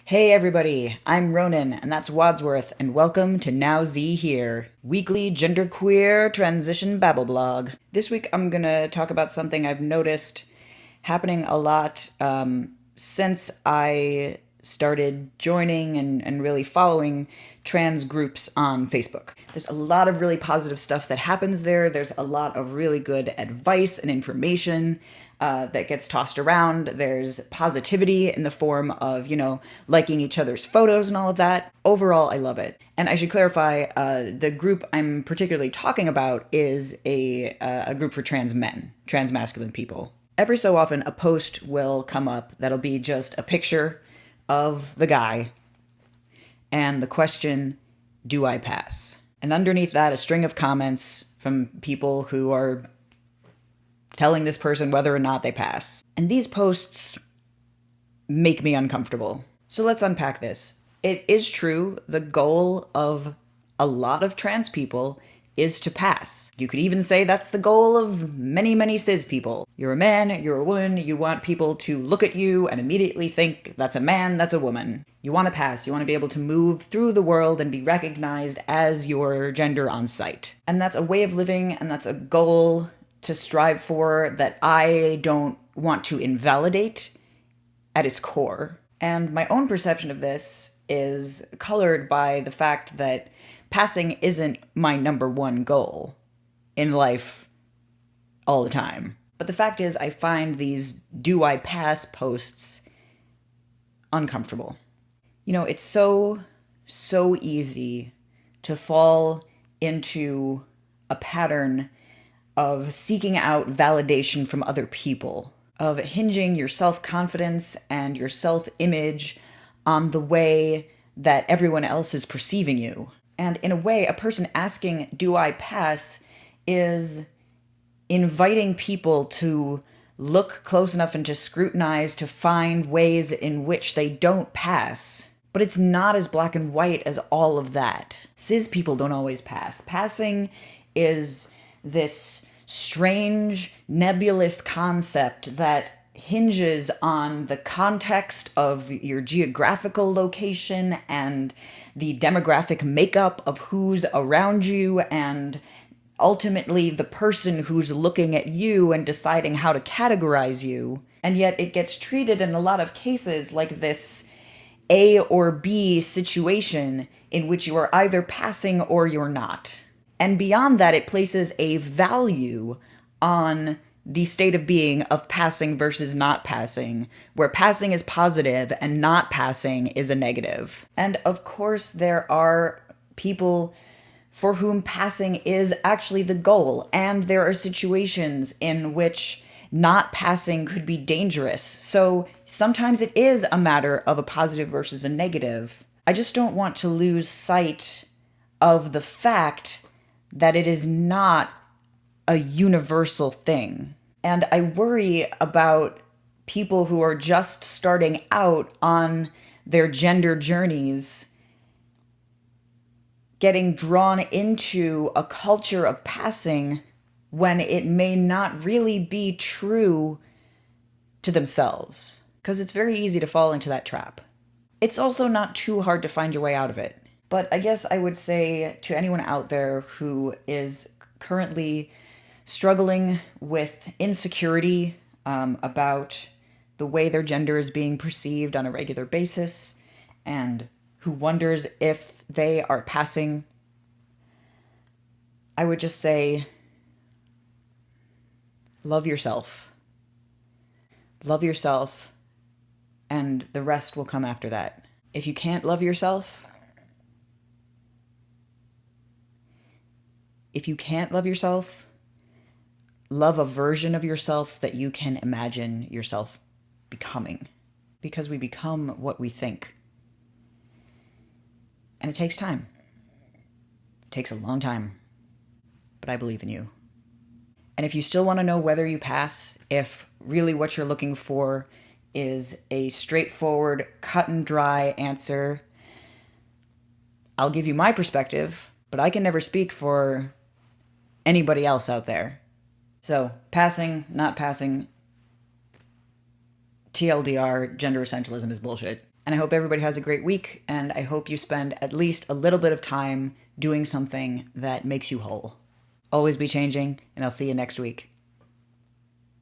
Hey everybody, I'm Ronan, and that's Wadsworth, and welcome to Now Z Here, weekly genderqueer transition babble blog. This week I'm gonna talk about something I've noticed happening a lot since I started joining and really following trans groups on Facebook. There's a lot of really positive stuff that happens there. There's a lot of really good advice and information that gets tossed around. There's positivity in the form of, liking each other's photos and all of that. Overall, I love it. And I should clarify, the group I'm particularly talking about is a group for trans men, trans masculine people. Every so often, a post will come up that'll be just a picture of the guy and the question, do I pass? And underneath that, a string of comments from people who are telling this person whether or not they pass. And these posts make me uncomfortable. So let's unpack this. It is true, the goal of a lot of trans people is to pass. You could even say that's the goal of many, many cis people. You're a man, you're a woman, you want people to look at you and immediately think that's a man, that's a woman. You want to pass, you want to be able to move through the world and be recognized as your gender on sight. And that's a way of living, and that's a goal to strive for that I don't want to invalidate at its core. And my own perception of this is colored by the fact that passing isn't my number one goal in life all the time. But the fact is, I find these do I pass posts uncomfortable. It's so easy to fall into a pattern of seeking out validation from other people, of hinging your self-confidence and your self-image on the way that everyone else is perceiving you. And in a way, a person asking, do I pass, is inviting people to look close enough and to scrutinize to find ways in which they don't pass. But it's not as black and white as all of that. Cis people don't always pass. Passing is this strange, nebulous concept that hinges on the context of your geographical location and the demographic makeup of who's around you, and ultimately the person who's looking at you and deciding how to categorize you. And yet it gets treated in a lot of cases like this A or B situation in which you are either passing or you're not. And beyond that, it places a value on the state of being of passing versus not passing, where passing is positive and not passing is a negative. And of course, there are people for whom passing is actually the goal, and there are situations in which not passing could be dangerous. So sometimes it is a matter of a positive versus a negative. I just don't want to lose sight of the fact that it is not a universal thing. And I worry about people who are just starting out on their gender journeys getting drawn into a culture of passing when it may not really be true to themselves. Because it's very easy to fall into that trap. It's also not too hard to find your way out of it. But I guess I would say to anyone out there who is currently struggling with insecurity about the way their gender is being perceived on a regular basis, and who wonders if they are passing, I would just say, love yourself. Love yourself, and the rest will come after that. If you can't love yourself, love a version of yourself that you can imagine yourself becoming. Because we become what we think. And it takes time. It takes a long time. But I believe in you. And if you still want to know whether you pass, if really what you're looking for is a straightforward, cut and dry answer, I'll give you my perspective, but I can never speak for anybody else out there. So, passing, not passing, TLDR, gender essentialism is bullshit. And I hope everybody has a great week, and I hope you spend at least a little bit of time doing something that makes you whole. Always be changing, and I'll see you next week.